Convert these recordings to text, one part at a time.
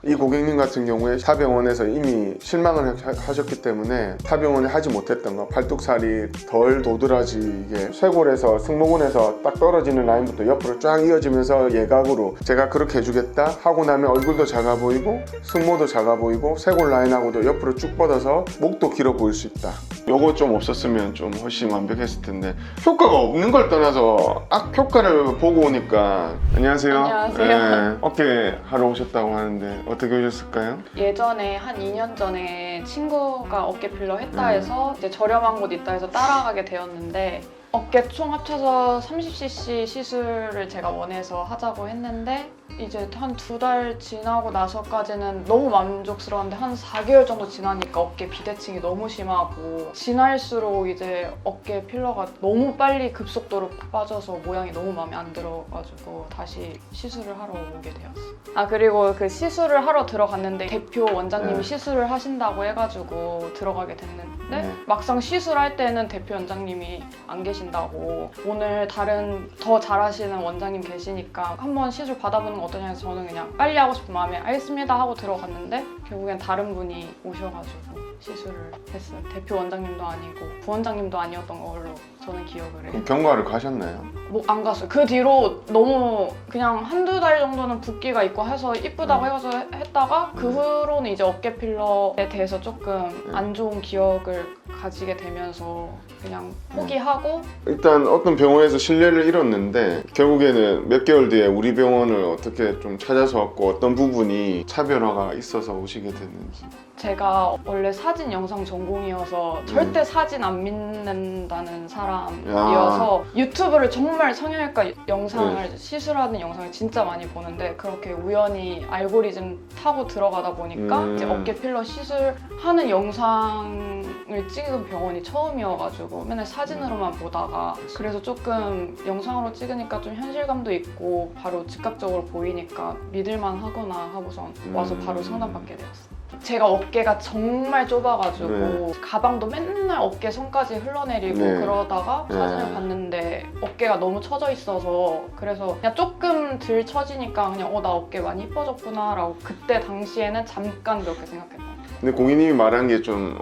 이 고객님 같은 경우에 타병원에서 이미 실망을 하셨기 때문에 타병원에 하지 못했던 거, 팔뚝살이 덜 도드라지게 쇄골에서 승모근에서 딱 떨어지는 라인부터 옆으로 쫙 이어지면서 예각으로 제가 그렇게 해주겠다 하고 나면 얼굴도 작아 보이고 승모도 작아 보이고 쇄골 라인하고도 옆으로 쭉 뻗어서 목도 길어 보일 수 있다. 요거 좀 없었으면 좀 훨씬 완벽했을 텐데 효과가 없는 걸 떠나서 악효과를 보고 오니까 안녕하세요. 안녕하세요. 네, 어깨 하러 오셨다고 하는데 어떻게 오셨을까요? 예전에 한 2년 전에 친구가 어깨 필러 했다 해서 이제 저렴한 곳 있다 해서 따라가게 되었는데 어깨 총 합쳐서 30cc 시술을 제가 원해서 하자고 했는데 이제 한 2달 지나고 나서까지는 너무 만족스러웠는데 한 4개월 정도 지나니까 어깨 비대칭이 너무 심하고 지날수록 이제 어깨 필러가 너무 빨리 급속도로 빠져서 모양이 너무 마음에 안 들어가지고 다시 시술을 하러 오게 되었어요. 아 그리고 그 시술을 하러 들어갔는데 대표 원장님이 시술을 하신다고 해가지고 들어가게 됐는데 막상 시술할 때는 대표 원장님이 안 계신다고 오늘 다른 더 잘하시는 원장님 계시니까 한번 시술 받아보는 거 어떠냐 해서 저는 그냥 빨리 하고 싶은 마음에 알겠습니다 하고 들어갔는데 결국엔 다른 분이 오셔가지고 시술을 했어요. 대표 원장님도 아니고 부원장님도 아니었던 걸로 저는 기억을 해요. 경과를 가셨나요? 뭐 안 갔어요. 그 뒤로 너무 그냥 한두 달 정도는 붓기가 있고 해서 이쁘다고 해서 했다가 그 후로는 이제 어깨 필러에 대해서 조금 안 좋은 기억을 가지게 되면서 그냥 포기하고 일단 어떤 병원에서 신뢰를 잃었는데 결국에는 몇 개월 뒤에 우리 병원을 어떻게 좀 찾아서 왔고 어떤 부분이 차별화가 있어서 오시게 됐는지. 제가 원래 사진 영상 전공이어서 절대 사진 안 믿는다는 사람이어서 유튜브를 정말 성형외과 영상을 시술하는 영상을 진짜 많이 보는데 그렇게 우연히 알고리즘 타고 들어가다 보니까 이제 어깨 필러 시술하는 영상을 찍은 병원이 처음이어가지고 맨날 사진으로만 보다가 그래서 조금 영상으로 찍으니까 좀 현실감도 있고 바로 즉각적으로 보이니까 믿을만 하구나 하고선 와서 바로 상담받게 되었어요. 제가 어깨가 정말 좁아가지고 가방도 맨날 어깨 선까지 흘러내리고 그러다가 사진을 봤는데 어깨가 너무 처져 있어서 그래서 그냥 조금 덜 처지니까 그냥 나 어깨 많이 이뻐졌구나 라고 그때 당시에는 잠깐 그렇게 생각했어요. 근데 고객님이 말한 게 좀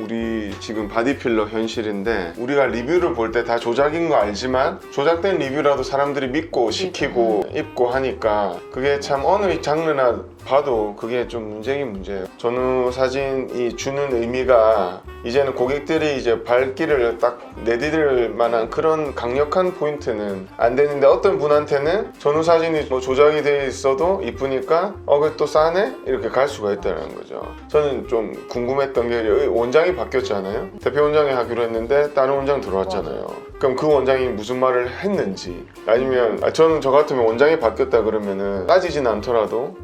우리 지금 바디필러 현실인데 우리가 리뷰를 볼 때 다 조작인 거 알지만 조작된 리뷰라도 사람들이 믿고 시키고 입고 하니까 그게 참 어느 장르나 봐도 그게 좀 문제긴 문제예요. 전후 사진이 주는 의미가 이제는 고객들이 이제 발길을 딱 내디딜 만한 그런 강력한 포인트는 안 되는데 어떤 분한테는 전후 사진이 뭐 조작이 돼 있어도 이쁘니까 그게 또 싸네? 이렇게 갈 수가 있다는 거죠. 저는 좀 궁금했던 게 원장이 바뀌었잖아요. 대표 원장이 하기로 했는데 다른 원장 들어왔잖아요. 그럼 그 원장이 무슨 말을 했는지 아니면 저는 저 같으면 원장이 바뀌었다 그러면은 따지진 않더라도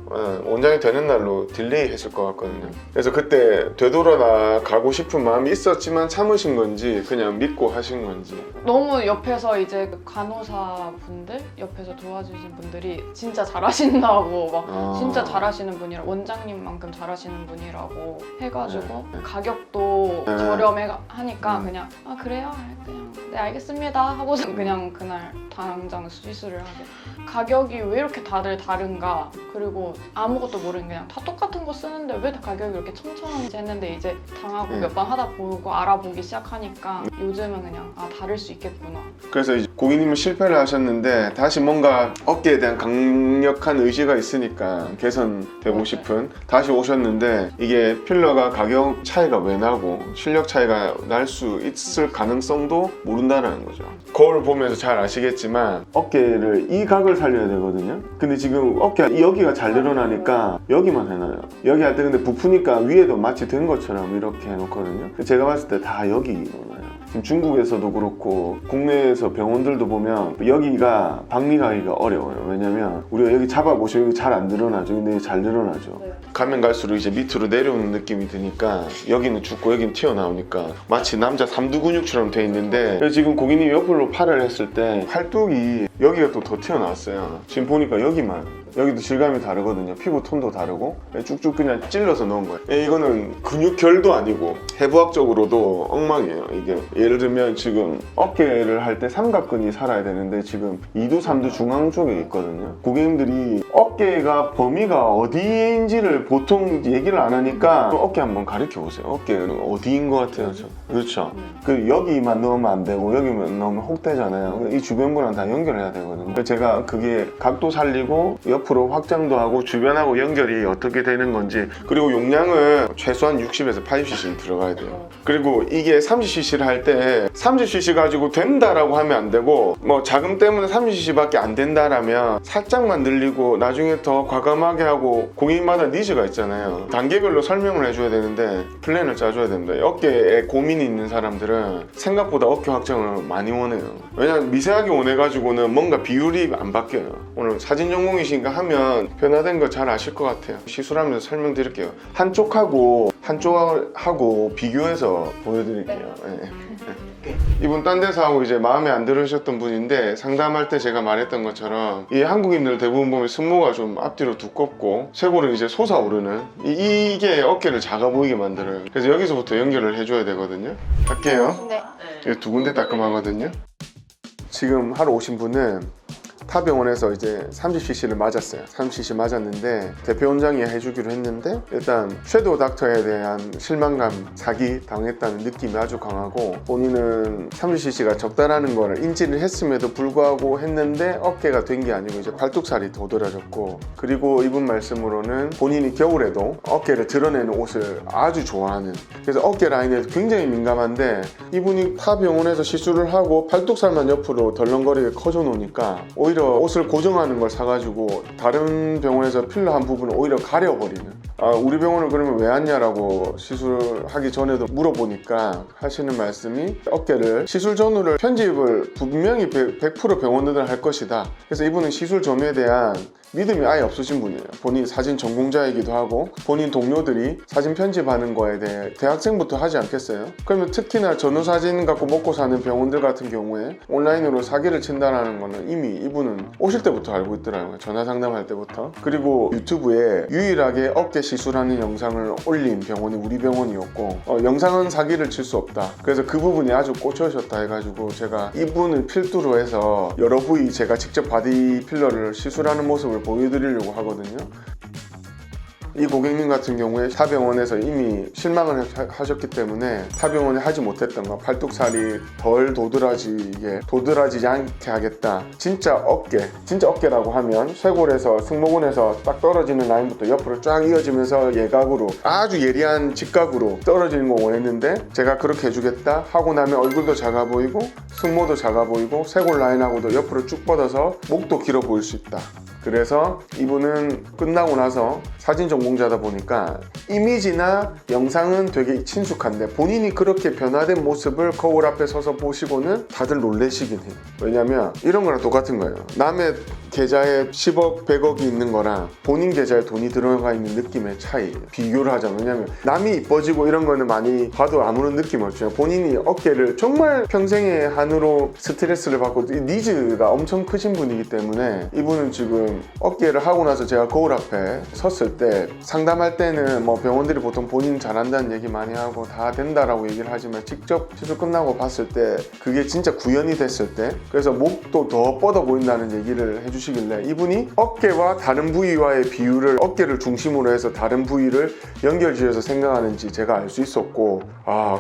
원장이 되는 날로 딜레이 했을 것 같거든요. 그래서 그때 되돌아 가고 싶은 마음이 있었지만 참으신 건지 그냥 믿고 하신 건지. 너무 옆에서 이제 간호사 분들 옆에서 도와주신 분들이 진짜 잘하신다고 막 진짜 잘하시는 분이라 원장님만큼 잘하시는 분이라고 해가지고 가격도 저렴하니까 그냥 그래요? 그냥 네 알겠습니다 하고서 그냥 그날 당장 시술을 하게. 가격이 왜 이렇게 다들 다른가 그리고 아무것도 모르는 그냥 다 똑같은 거 쓰는데 왜 가격이 이렇게 천차만치 했는데 이제 당하고 몇 번 하다 보고 알아보기 시작하니까 요즘은 그냥 다를 수 있겠구나. 그래서 이제 고객님은 실패를 하셨는데 다시 뭔가 어깨에 대한 강력한 의지가 있으니까 개선되고 싶은 다시 오셨는데 이게 필러가 가격 차이가 왜 나고 실력 차이가 날 수 있을 가능성도 모른다는 거죠. 거울 보면서 잘 아시겠지만 어깨를 이 각을 살려야 되거든요. 근데 지금 어깨 여기가 잘 늘어나니까 여기만 해놔요. 여기 할 때 근데 부푸니까 위에도 마치 된 것처럼 이렇게 해놓거든요. 제가 봤을 때 다 여기 놓아요. 지금 중국에서도 그렇고 국내에서 병원들도 보면 여기가 박리가기가 어려워요. 왜냐면 우리가 여기 잡아보시면 여기 잘 안 늘어나죠. 근데 여기 잘 늘어나죠. 가면 갈수록 이제 밑으로 내려오는 느낌이 드니까 여기는 죽고 여기는 튀어나오니까 마치 남자 삼두 근육처럼 돼 있는데 지금 고객님이 옆으로 팔을 했을 때 팔뚝이 여기가 또 더 튀어나왔어요. 지금 보니까 여기만 여기도 질감이 다르거든요. 피부 톤도 다르고 쭉쭉 그냥 찔러서 넣은 거예요. 이거는 근육결도 아니고 해부학적으로도 엉망이에요. 이게 예를 들면 지금 어깨를 할 때 삼각근이 살아야 되는데 지금 2두 3두 중앙 쪽에 있거든요. 고객님들이 어깨가 범위가 어디인지를 보통 얘기를 안 하니까 어깨 한번 가르쳐 보세요. 어깨는 어디인 것 같아요. 그렇죠. 그 여기만 넣으면 안 되고 여기만 넣으면 혹되잖아요. 이 주변부랑 다 연결해야 되거든요. 제가 그게 각도 살리고 옆으로 확장도 하고 주변하고 연결이 어떻게 되는 건지, 그리고 용량은 최소한 60에서 80cc 들어가야 돼요. 그리고 이게 30cc를 할 때 30cc 가지고 된다라고 하면 안 되고, 뭐 자금 때문에 30cc밖에 안 된다라면 살짝만 늘리고 나중에 더 과감하게 하고, 고객님마다 니즈가 있잖아요. 단계별로 설명을 해줘야 되는데 플랜을 짜줘야 됩니다. 어깨에 고민이 있는 사람들은 생각보다 어깨 확장을 많이 원해요. 왜냐면 미세하게 원해가지고는 뭔가 비율이 안 바뀌어요. 오늘 사진 전공이시니까 하면 변화된 거 잘 아실 것 같아요. 시술하면서 설명드릴게요. 한쪽하고 비교해서 보여드릴게요. 네. 이분 딴 데서 하고 이제 마음에 안 들으셨던 분인데, 상담할 때 제가 말했던 것처럼 이 한국인들 대부분 보면 승모가 좀 앞뒤로 두껍고 쇄골은 이제 솟아오르는, 이게 어깨를 작아 보이게 만들어요. 그래서 여기서부터 연결을 해줘야 되거든요. 할게요. 네. 이거 두 군데 따끔하거든요. 지금 하러 오신 분은 타 병원에서 이제 30cc를 맞았어요. 30cc 맞았는데 대표 원장이 해주기로 했는데, 일단 섀도우 닥터에 대한 실망감, 사기 당했다는 느낌이 아주 강하고, 본인은 30cc가 적다라는 거를 인지를 했음에도 불구하고 했는데 어깨가 된 게 아니고 이제 팔뚝살이 도드라졌고, 그리고 이분 말씀으로는 본인이 겨울에도 어깨를 드러내는 옷을 아주 좋아하는, 그래서 어깨 라인에 굉장히 민감한데, 이분이 타 병원에서 시술을 하고 팔뚝살만 옆으로 덜렁거리게 커져 놓으니까 오히려 옷을 고정하는 걸 사가지고 다른 병원에서 필러 한 부분을 오히려 가려버리는, 우리 병원을 그러면 왜 왔냐라고 시술하기 전에도 물어보니까 하시는 말씀이, 어깨를 시술 전후를 편집을 분명히 100% 병원들은 할 것이다. 그래서 이분은 시술 전후에 대한 믿음이 아예 없으신 분이에요. 본인 사진 전공자이기도 하고 본인 동료들이 사진 편집하는 거에 대해 대학생부터 하지 않겠어요? 그러면 특히나 전후 사진 갖고 먹고 사는 병원들 같은 경우에 온라인으로 사기를 친다는 거는 이미 이분은 오실 때부터 알고 있더라고요. 전화 상담할 때부터. 그리고 유튜브에 유일하게 어깨 시술하는 영상을 올린 병원이 우리 병원이었고, 영상은 사기를 칠 수 없다. 그래서 그 부분이 아주 꽂혀졌다 해가지고 제가 이분을 필두로 해서 여러 부위 제가 직접 바디 필러를 시술하는 모습을 보여드리려고 하거든요. 이 고객님 같은 경우에 타병원에서 이미 실망을 하셨기 때문에 타병원에 하지 못했던 거, 팔뚝살이 덜 도드라지지 않게 하겠다. 진짜 어깨라고 하면 쇄골에서 승모근에서 딱 떨어지는 라인부터 옆으로 쫙 이어지면서 예각으로 아주 예리한 직각으로 떨어지는 거 원했는데, 제가 그렇게 해주겠다 하고 나면 얼굴도 작아 보이고 승모도 작아 보이고 쇄골 라인하고도 옆으로 쭉 뻗어서 목도 길어 보일 수 있다. 그래서 이분은 끝나고 나서 사진 전공자다 보니까 이미지나 영상은 되게 친숙한데 본인이 그렇게 변화된 모습을 거울 앞에 서서 보시고는 다들 놀라시긴 해요. 왜냐면 이런 거랑 똑같은 거예요. 남의 계좌에 10억, 100억이 있는 거랑 본인 계좌에 돈이 들어가 있는 느낌의 차이, 비교를 하자면, 왜냐면 남이 이뻐지고 이런 거는 많이 봐도 아무런 느낌 없죠. 본인이 어깨를 정말 평생의 한으로 스트레스를 받고 니즈가 엄청 크신 분이기 때문에, 이분은 지금 어깨를 하고 나서 제가 거울 앞에 섰을 때 상담할 때는 뭐 병원들이 보통 본인 잘한다는 얘기 많이 하고 다 된다라고 얘기를 하지만, 직접 시술 끝나고 봤을 때 그게 진짜 구현이 됐을 때, 그래서 목도 더 뻗어 보인다는 얘기를 해주시길래 이분이 어깨와 다른 부위와의 비율을, 어깨를 중심으로 해서 다른 부위를 연결지어서 생각하는지 제가 알 수 있었고,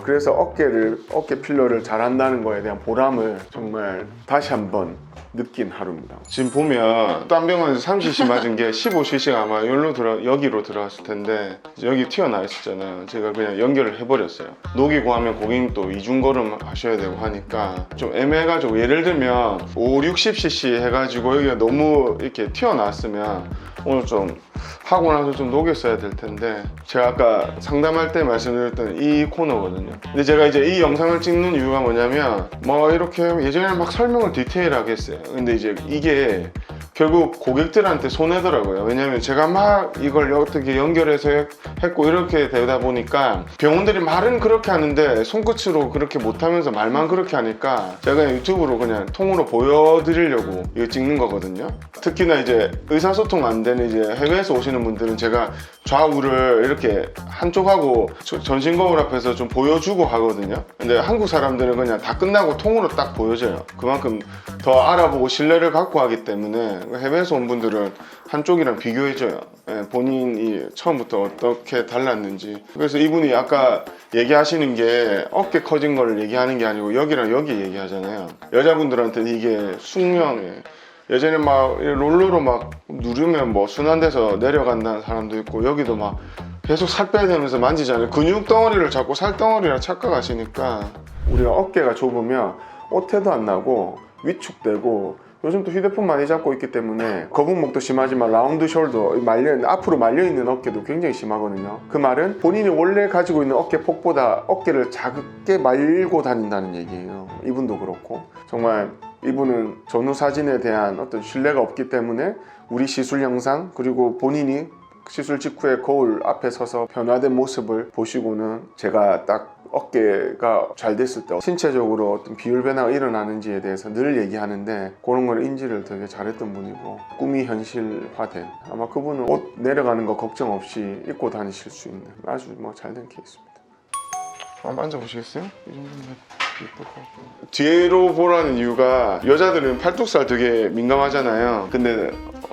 그래서 어깨 필러를 잘한다는 거에 대한 보람을 정말 다시 한번 느낀 하루입니다. 지금 보면 딴 병원에서 30cc 맞은 게 15cc가 아마 여기로 들어갔을 텐데 여기 튀어나와 있었잖아요. 제가 그냥 연결을 해버렸어요. 녹이고 하면 고객님 또 이중걸음 하셔야 되고 하니까 좀 애매해가지고, 예를 들면 5, 60cc 해가지고 여기가 너무 이렇게 튀어나왔으면 오늘 좀 하고 나서 좀 녹였어야 될 텐데, 제가 아까 상담할 때 말씀드렸던 이 코너거든요. 근데 제가 이제 이 영상을 찍는 이유가 뭐냐면, 뭐 이렇게 예전에는 막 설명을 디테일하게 했어요. 근데 이제 이게 결국 고객들한테 손해더라고요. 왜냐면 제가 막 이걸 어떻게 연결해서 했고 이렇게 되다 보니까 병원들이 말은 그렇게 하는데 손끝으로 그렇게 못하면서 말만 그렇게 하니까 제가 그냥 유튜브로 그냥 통으로 보여드리려고 이거 찍는 거거든요. 특히나 이제 의사소통 안 되는 이제 해외에서 오시는 분들은 제가 좌우를 이렇게 한쪽하고 전신 거울 앞에서 좀 보여주고 하거든요. 근데 한국 사람들은 그냥 다 끝나고 통으로 딱 보여줘요. 그만큼 더 알아보고 신뢰를 갖고 하기 때문에 해외에서 온 분들은 한쪽이랑 비교해줘요. 예, 본인이 처음부터 어떻게 달랐는지. 그래서 이분이 아까 얘기하시는 게 어깨 커진 걸 얘기하는 게 아니고 여기랑 여기 얘기하잖아요. 여자분들한테는 이게 숙명이에요. 예전에 막 롤러로 막 누르면 뭐 순환돼서 내려간다는 사람도 있고, 여기도 막 계속 살 빼야 되면서 만지잖아요. 근육 덩어리를 자꾸 살 덩어리랑 착각하시니까 우리가 어깨가 좁으면 옷태도 안 나고 위축되고, 요즘 또 휴대폰 많이 잡고 있기 때문에 거북목도 심하지만 라운드 숄더, 앞으로 말려있는 어깨도 굉장히 심하거든요. 그 말은 본인이 원래 가지고 있는 어깨 폭보다 어깨를 작게 말고 다닌다는 얘기예요. 이분도 그렇고, 정말 이분은 전후 사진에 대한 어떤 신뢰가 없기 때문에 우리 시술 영상, 그리고 본인이 시술 직후에 거울 앞에 서서 변화된 모습을 보시고는 제가 딱 어깨가 잘 됐을 때 신체적으로 어떤 비율 변화가 일어나는지에 대해서 늘 얘기하는데, 그런 걸 인지를 되게 잘했던 분이고 꿈이 현실화된, 아마 그분은 옷 내려가는 거 걱정 없이 입고 다니실 수 있는 아주 뭐 잘된 케이스입니다. 한번 앉아보시겠어요? 이 정도면 예쁠 것 같고. 뒤로 보라는 이유가, 여자들은 팔뚝살 되게 민감하잖아요. 근데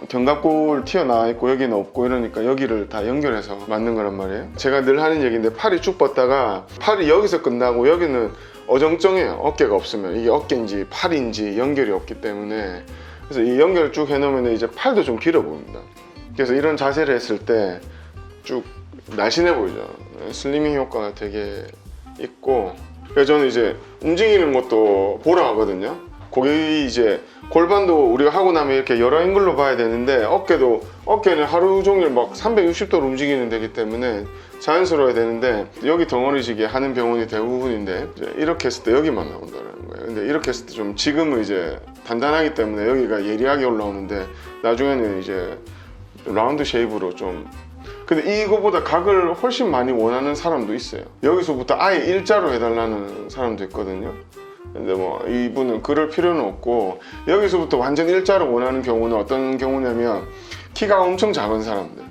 견갑골 튀어나와 있고 여기는 없고 이러니까 여기를 다 연결해서 맞는 거란 말이에요. 제가 늘 하는 얘기인데, 팔이 쭉 뻗다가 팔이 여기서 끝나고 여기는 어정쩡해요. 어깨가 없으면 이게 어깨인지 팔인지 연결이 없기 때문에. 그래서 이 연결을 쭉 해놓으면 이제 팔도 좀 길어 보입니다. 그래서 이런 자세를 했을 때 쭉 날씬해 보이죠. 슬리밍 효과가 되게 있고, 그래서 저는 이제 움직이는 것도 보러 하거든요. 고객이 이제 골반도 우리가 하고 나면 이렇게 여러 앵글로 봐야 되는데, 어깨는 하루 종일 막 360도로 움직이는 데기 때문에 자연스러워야 되는데, 여기 덩어리지게 하는 병원이 대부분인데 이제 이렇게 했을 때 여기만 나온다는 거예요. 근데 이렇게 했을 때 좀, 지금은 이제 단단하기 때문에 여기가 예리하게 올라오는데, 나중에는 이제 라운드 쉐입으로 좀. 근데 이거보다 각을 훨씬 많이 원하는 사람도 있어요. 여기서부터 아예 일자로 해달라는 사람도 있거든요. 근데 뭐 이분은 그럴 필요는 없고, 여기서부터 완전 일자로 원하는 경우는 어떤 경우냐면, 키가 엄청 작은 사람들,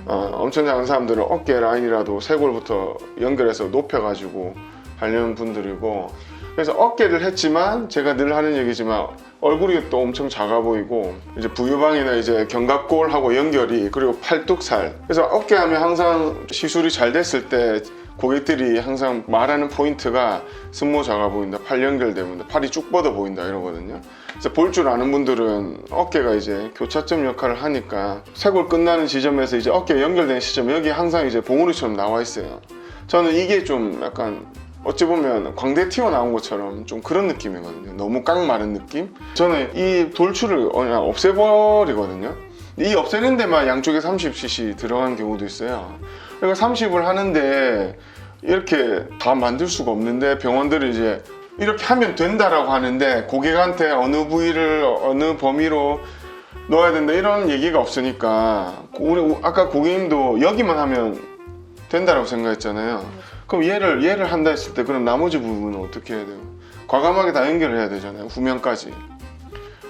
엄청 작은 사람들은 어깨 라인이라도 쇄골부터 연결해서 높여가지고 하려는 분들이고, 그래서 어깨를 했지만 제가 늘 하는 얘기지만 얼굴이 또 엄청 작아 보이고, 이제 부유방이나 이제 견갑골하고 연결이, 그리고 팔뚝살. 그래서 어깨 하면 항상 시술이 잘 됐을 때 고객들이 항상 말하는 포인트가 승모 작아 보인다, 팔 연결되면 팔이 쭉 뻗어 보인다 이러거든요. 그래서 볼 줄 아는 분들은 어깨가 이제 교차점 역할을 하니까, 쇄골 끝나는 지점에서 이제 어깨 연결되는 시점, 여기 항상 이제 봉우리처럼 나와 있어요. 저는 이게 좀 약간 어찌 보면 광대 튀어나온 것처럼 좀 그런 느낌이거든요. 너무 깡 마른 느낌? 저는 이 돌출을 그냥 없애버리거든요. 이 없애는 데만 양쪽에 30cc 들어간 경우도 있어요. 그러니까 30을 하는데 이렇게 다 만들 수가 없는데, 병원들이 이제 이렇게 하면 된다라고 하는데 고객한테 어느 부위를 어느 범위로 넣어야 된다 이런 얘기가 없으니까, 우리 아까 고객님도 여기만 하면 된다라고 생각했잖아요. 그럼 얘를 한다 했을 때, 그럼 나머지 부분은 어떻게 해야 돼요? 과감하게 다 연결해야 되잖아요, 후면까지.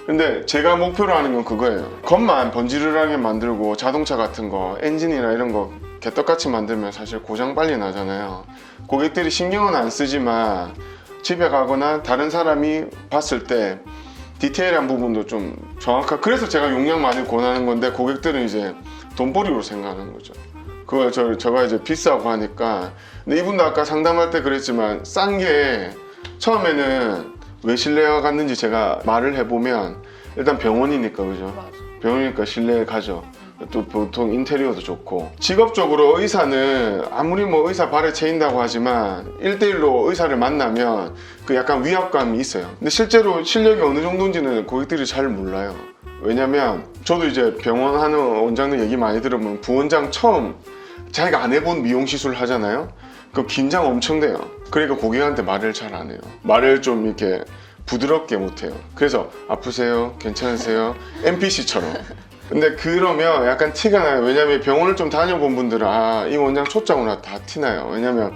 근데 제가 목표로 하는 건 그거예요. 겉만 번지르르하게 만들고 자동차 같은 거, 엔진이나 이런 거 개떡같이 만들면 사실 고장 빨리 나잖아요. 고객들이 신경은 안 쓰지만 집에 가거나 다른 사람이 봤을 때 디테일한 부분도 좀 정확하게, 그래서 제가 용량 많이 권하는 건데, 고객들은 이제 돈벌이로 생각하는 거죠. 그걸 저가 이제 비싸고 하니까. 근데 이분도 아까 상담할 때 그랬지만, 싼 게 처음에는 왜 신뢰가 갔는지 제가 말을 해보면, 일단 병원이니까, 그죠? 맞아. 병원이니까 신뢰 가죠. 또 보통 인테리어도 좋고, 직업적으로 의사는 아무리 뭐 의사 발에 채인다고 하지만 1대1로 의사를 만나면 그 약간 위압감이 있어요. 근데 실제로 실력이 어느 정도인지는 고객들이 잘 몰라요. 왜냐면 저도 이제 병원 하는 원장들 얘기 많이 들으면, 부원장 처음 자기가 안 해본 미용 시술 하잖아요. 그 긴장 엄청 돼요. 그러니까 고객한테 말을 잘 안 해요. 말을 좀 이렇게 부드럽게 못해요. 그래서 아프세요? 괜찮으세요? NPC처럼. 근데 그러면 약간 티가 나요. 왜냐면 병원을 좀 다녀본 분들은 이 원장 초짜구나 다 티나요. 왜냐면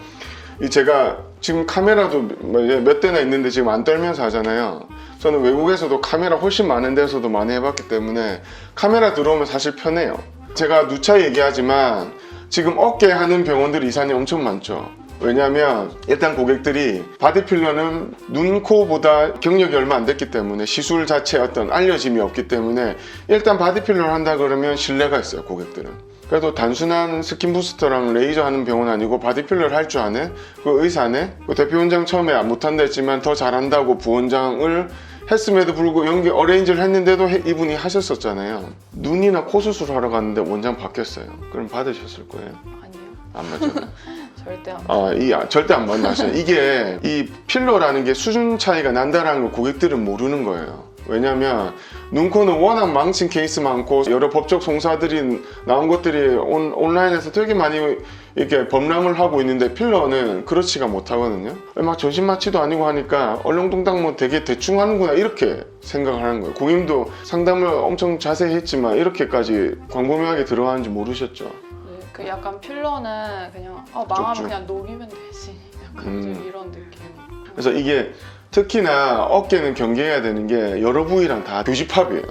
제가 지금 카메라도 몇 대나 있는데 지금 안 떨면서 하잖아요. 저는 외국에서도 카메라 훨씬 많은 데서도 많이 해봤기 때문에 카메라 들어오면 사실 편해요. 제가 누차 얘기하지만 지금 어깨 하는 병원들이 이산이 엄청 많죠. 왜냐하면 일단 고객들이 바디필러는 눈, 코보다 경력이 얼마 안 됐기 때문에 시술 자체에 어떤 알려짐이 없기 때문에 일단 바디필러를 한다 그러면 신뢰가 있어요, 고객들은. 그래도 단순한 스킨 부스터랑 레이저 하는 병원 아니고 바디필러를 할 줄 아는 그 의사네, 그 대표원장 처음에 못한다 했지만 더 잘한다고 부원장을 했음에도 불구하고 연기 어레인지를 했는데도 이분이 하셨었잖아요. 눈이나 코 수술하러 갔는데 원장 바뀌었어요. 그럼 받으셨을 거예요? 아니요. 안 맞죠? 절대 안. 절대 안 만나셔요. 이게 이 필러라는 게 수준 차이가 난다라는 걸 고객들은 모르는 거예요. 왜냐면 눈코는 워낙 망친 케이스 많고 여러 법적 송사들이 나온 것들이 온라인에서 되게 많이 이렇게 범람을 하고 있는데 필러는 그렇지가 못하거든요. 막 전신마취도 아니고 하니까 얼렁뚱땅 뭐 되게 대충 하는구나 이렇게 생각을 하는 거예요. 고객님도 상담을 엄청 자세히 했지만 이렇게까지 광범위하게 들어가는지 모르셨죠. 네, 그 약간 필러는 그냥 망하면 쪽쪽. 그냥 녹이면 되지. 약간 좀 이런 느낌. 그래서 이게 특히나 어깨는 경계해야 되는 게 여러 부위랑 다 교집합이에요.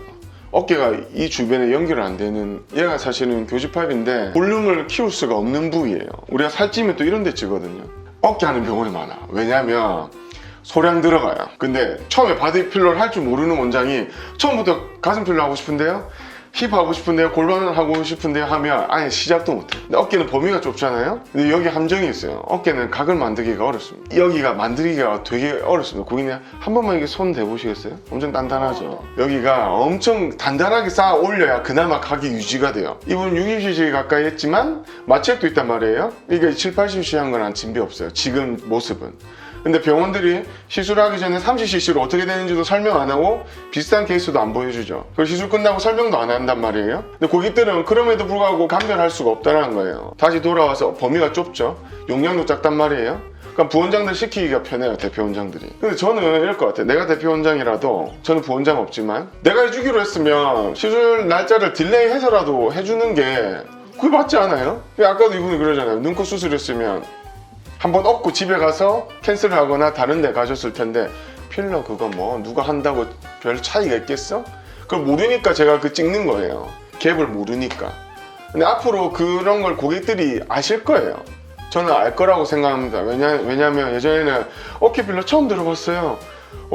어깨가 이 주변에 연결 안 되는, 얘가 사실은 교집합인데 볼륨을 키울 수가 없는 부위예요. 우리가 살찌면 또 이런 데 찌거든요. 어깨 하는 병원이 많아. 왜냐면 소량 들어가요. 근데 처음에 바디필러를 할 줄 모르는 원장이 처음부터 가슴 필러 하고 싶은데요, 힙 하고 싶은데요, 골반 하고 싶은데요 하면 아예 시작도 못해. 근데 어깨는 범위가 좁잖아요. 근데 여기 함정이 있어요. 어깨는 각을 만들기가 어렵습니다. 여기가 만들기가 되게 어렵습니다. 고객님 한 번만 이렇게 손 대보시겠어요? 엄청 단단하죠. 여기가 엄청 단단하게 쌓아 올려야 그나마 각이 유지가 돼요. 이분 60cc 가까이 했지만 마취액도 있단 말이에요. 이게 7, 80cc 한 거랑 진비 없어요, 지금 모습은. 근데 병원들이 시술하기 전에 30cc로 어떻게 되는지도 설명 안 하고 비슷한 케이스도 안 보여주죠. 그리고 시술 끝나고 설명도 안 한단 말이에요. 근데 고객들은 그럼에도 불구하고 감별할 수가 없다는 거예요. 다시 돌아와서 범위가 좁죠. 용량도 작단 말이에요. 그러니까 부원장들 시키기가 편해요, 대표원장들이. 근데 저는 이럴 것 같아요. 내가 대표원장이라도, 저는 부원장 없지만 내가 해주기로 했으면 시술 날짜를 딜레이 해서라도 해주는 게 그게 맞지 않아요? 아까도 이분이 그러잖아요. 눈코 수술했으면 한번 얻고 집에 가서 캔슬을 하거나 다른 데 가셨을 텐데 필러 그거 뭐 누가 한다고 별 차이가 있겠어? 그걸 모르니까 제가 찍는 거예요. 갭을 모르니까. 근데 앞으로 그런 걸 고객들이 아실 거예요. 저는 알 거라고 생각합니다. 왜냐면 예전에는 어깨 필러 처음 들어봤어요.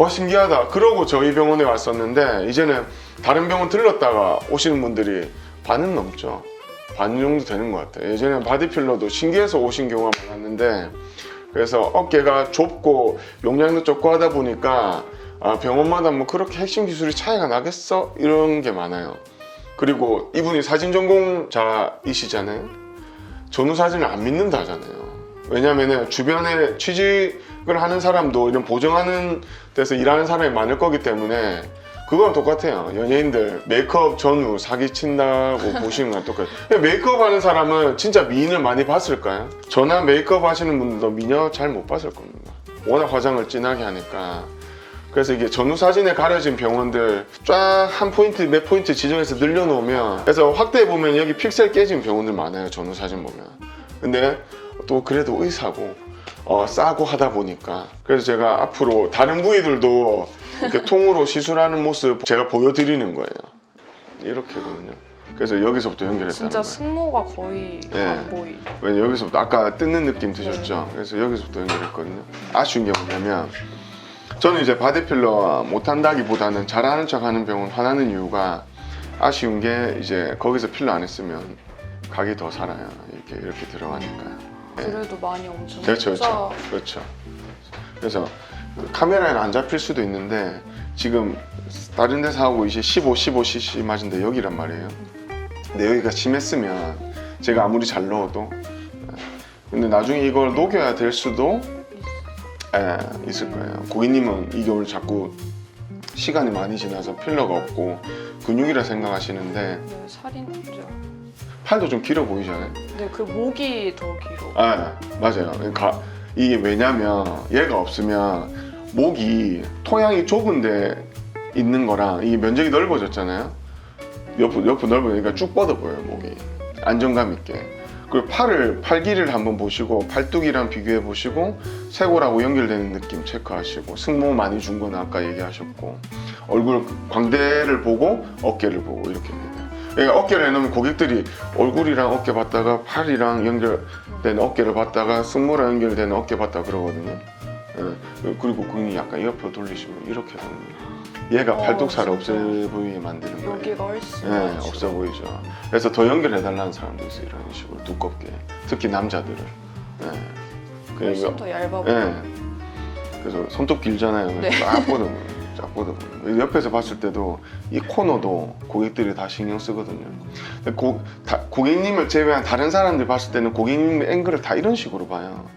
신기하다. 그러고 저희 병원에 왔었는데 이제는 다른 병원 들렀다가 오시는 분들이 반은 넘죠. 반 정도 되는 것 같아요. 예전에는 바디필러도 신기해서 오신 경우가 많았는데, 그래서 어깨가 좁고 용량도 적고 하다 보니까 병원마다 뭐 그렇게 핵심 기술이 차이가 나겠어? 이런 게 많아요. 그리고 이분이 사진 전공자이시잖아요. 전후 사진을 안 믿는다 하잖아요. 왜냐면은 주변에 취직을 하는 사람도 이런 보정하는 데서 일하는 사람이 많을 거기 때문에 그거랑 똑같아요. 연예인들 메이크업 전후 사기친다고 보시는 거랑 똑같아요. 메이크업 하는 사람은 진짜 미인을 많이 봤을까요? 저나 메이크업 하시는 분들도 미녀 잘 못 봤을 겁니다. 워낙 화장을 진하게 하니까. 그래서 이게 전후 사진에 가려진 병원들 쫙 한 포인트 몇 포인트 지정해서 늘려놓으면, 그래서 확대해 보면 여기 픽셀 깨진 병원들 많아요, 전후 사진 보면. 근데 또 그래도 의사고 싸고 하다 보니까, 그래서 제가 앞으로 다른 부위들도 이렇게 통으로 시술하는 모습 제가 보여드리는 거예요. 이렇게거든요. 그래서 여기서부터 연결했다는 진짜 거예요. 승모가 거의 네. 안 보이. 왜냐 여기서부터 아까 뜯는 느낌 드셨죠? 그래서 여기서부터 연결했거든요. 아쉬운 게 뭐냐면, 저는 이제 바디필러 못한다기보다는 잘하는 척하는 병원 화나는 이유가, 아쉬운 게 이제 거기서 필러 안 했으면 각이 더 살아요. 이렇게 들어가니까요. 그래도 많이 엄청 그렇죠. 그래서 카메라에는 안 잡힐 수도 있는데 지금 다른 데서 하고 이제 15cc 맞은데 여기란 말이에요. 근데 여기가 심했으면 제가 아무리 잘 넣어도, 근데 나중에 이걸 녹여야 될 수도 있을 거예요. 고객님은 이게 오늘 자꾸 시간이 많이 지나서 필러가 없고 근육이라 생각하시는데, 네, 살이 나죠. 팔도 좀 길어 보이잖아요. 근데 그 목이 더 길어. 맞아요. 그러니까 이게 왜냐면 얘가 없으면 목이 토양이 좁은데 있는 거랑 이 면적이 넓어졌잖아요. 옆으로 넓으니까 쭉 뻗어 보여요, 목이. 안정감 있게. 그리고 팔 길이를 한번 보시고 팔뚝이랑 비교해 보시고 쇄골하고 연결되는 느낌 체크하시고 승모 많이 준 건 아까 얘기하셨고 얼굴 광대를 보고 어깨를 보고 이렇게 됩니다. 그러니까 어깨를 해놓으면 고객들이 얼굴이랑 어깨 봤다가 팔이랑 연결된 어깨를 봤다가 승모랑 연결되는 어깨 봤다 그러거든요. 예. 그리고 그냥 약간 옆으로 돌리시면 이렇게 됩니다. 얘가 팔뚝살 진짜. 없어 보이게 만드는 거예요. 여기가 훨씬 네, 없어 보이죠. 그래서 더 연결해달라는 사람도 있어요. 이런 식으로 두껍게. 특히 남자들은. 네. 훨씬 더 얇아 보여. 네. 그래서 손톱 길잖아요. 네. 쫙 뻗어보여요. 쫙 뻗어보여요. 옆에서 봤을 때도 이 코너도 고객들이 다 신경 쓰거든요. 고객님을 제외한 다른 사람들 봤을 때는 고객님의 앵글을 다 이런 식으로 봐요.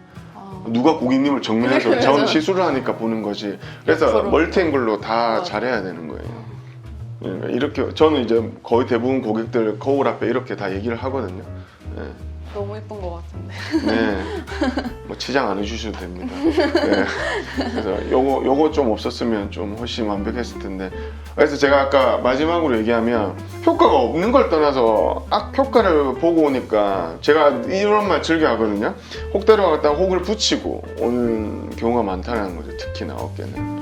누가 고객님을 정면에서 네, 전 맞아요. 시술을 하니까 보는 거지. 그래서 옆으로. 멀티앵글로 다 맞아요. 잘해야 되는 거예요. 그러니까 이렇게 저는 이제 거의 대부분 고객들 거울 앞에 이렇게 다 얘기를 하거든요. 네. 너무 예쁜 것 같은데. 네. 뭐 치장 안 해주셔도 됩니다. 네. 그래서 요거 좀 없었으면 좀 훨씬 완벽했을 텐데. 그래서 제가 아까 마지막으로 얘기하면 효과가 없는 걸 떠나서 효과를 보고 오니까 제가 이런 말 즐겨 하거든요. 혹 데려갔다가 혹을 붙이고 오는 경우가 많다는 거죠. 특히나 어깨는.